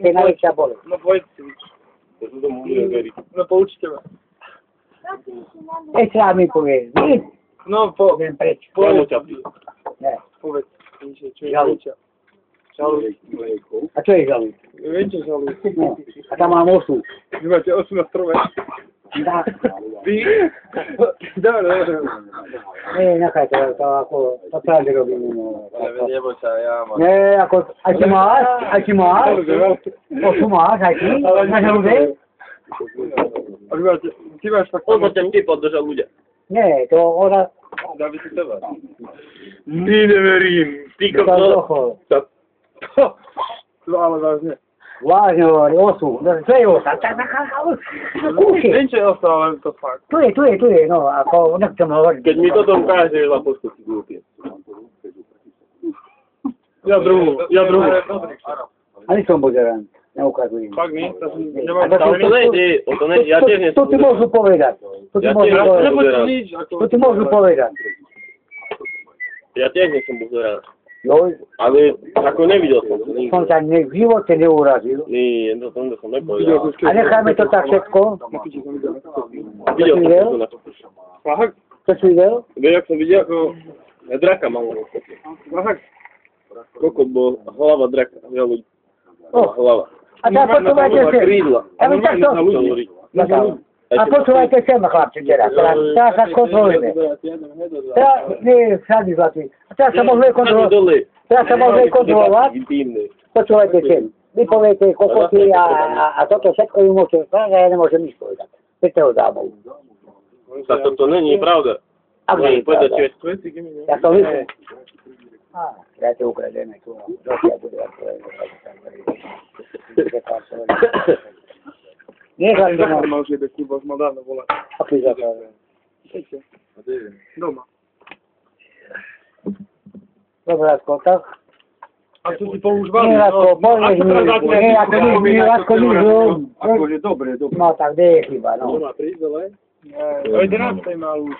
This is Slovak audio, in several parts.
je najväčšia bolesť. No pojďte. To sú tomu neverí. No poučte ma. Ešte mi povieš, vy? No Idem preč. Kámo ťa pí. Ne. povedz. Čo je Žaluj. Žaluj. A čo je žaluj? Viem, čo žaluj. No. A tam mám osu. Vy máte osu na strome. Dá. Vy? Dobre. Nie, nechaj to ako, to pravde robím. Neboj sa, ja mám. Nie, ako, aj ty máš? Osu máš, aj ty? Na žalúdej? A vy máte, ty máš fakt... On ťa vtipol do žalúďa. Nie, to ona... Dávi si teba. Ty neverím. Ty To kokos. No ale vážne. Vážne hovorí, osu. No, čo je osa? Kúši. Viem, čo je osa, ale to fakt. Tu je, no, ako, nechcem hovoriť. Keď mi toto ukážeš, na pošku si glúpie. Ja druhú. Ani som buzeran, neukazujem. Fakt nie? To som nemám... Tam to nejde, o to nejde, ja tiež nie To ti môžu povedať. To ti môžu povedať. Ja tiež nie som buzerán. Jo, Ale ako nevidel som to. som ťa v živote neurazil. Nie, to som nepovedal. A necháme to tak všetko. Videl som to na to. Fakt? Čo si videl? Vieš, jak som videl, ako draka mal. Fakt? Kokot bol hlava draka, žalúď. Hlava. A tak počúvajte sem. Krídla. A vy takto... A počúvajte sem, chlapci, teraz. Teraz sa kontrolujeme. Teraz, nie, všade zlatý. A teraz sa môžeme kontrolovať. Teraz sa môžeme kontrolovať. Počúvajte sem. Vy poviete kokoty a toto všetko vy môžete povedať, a ja nemôžem nič povedať. Pýte ho dámov. Tak toto není pravda. Ak nie je pravda. Ja to myslím. Ja te ukrademe tu. Ja budu Nechám Zakon doma. mal už jebe, kurva, už mal dávno volať. Aký zákon? Doma. Dobre, Radko, tak? A čo si používali? Nie, Radko, povieš mi. Nie, ako nič, Radko, nič. Akože dobre. No, tak kde je chyba, no. Doma prísť, ale? O 11. mal už.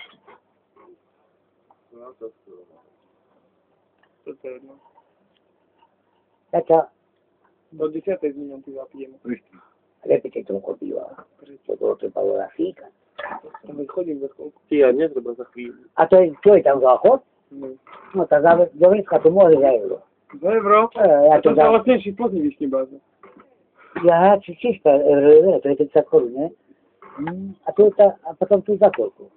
To je jedno. Tača, Do 10. zmiňam ty zapijem. repite toľko piva. To bolo treba veľa fíka. Tam veď chodím za chvíľku. Ty, ja netreba za chvíľu. A to je, čo je tam záchod? No. No, tak do Vecka to môže za euro. Za euro? Ja To to sa dám. vlastne ešte plný vyšný báze. Ja, či 300 euro, to je 30 korun, ne? A, tu, a potom tu za koľko?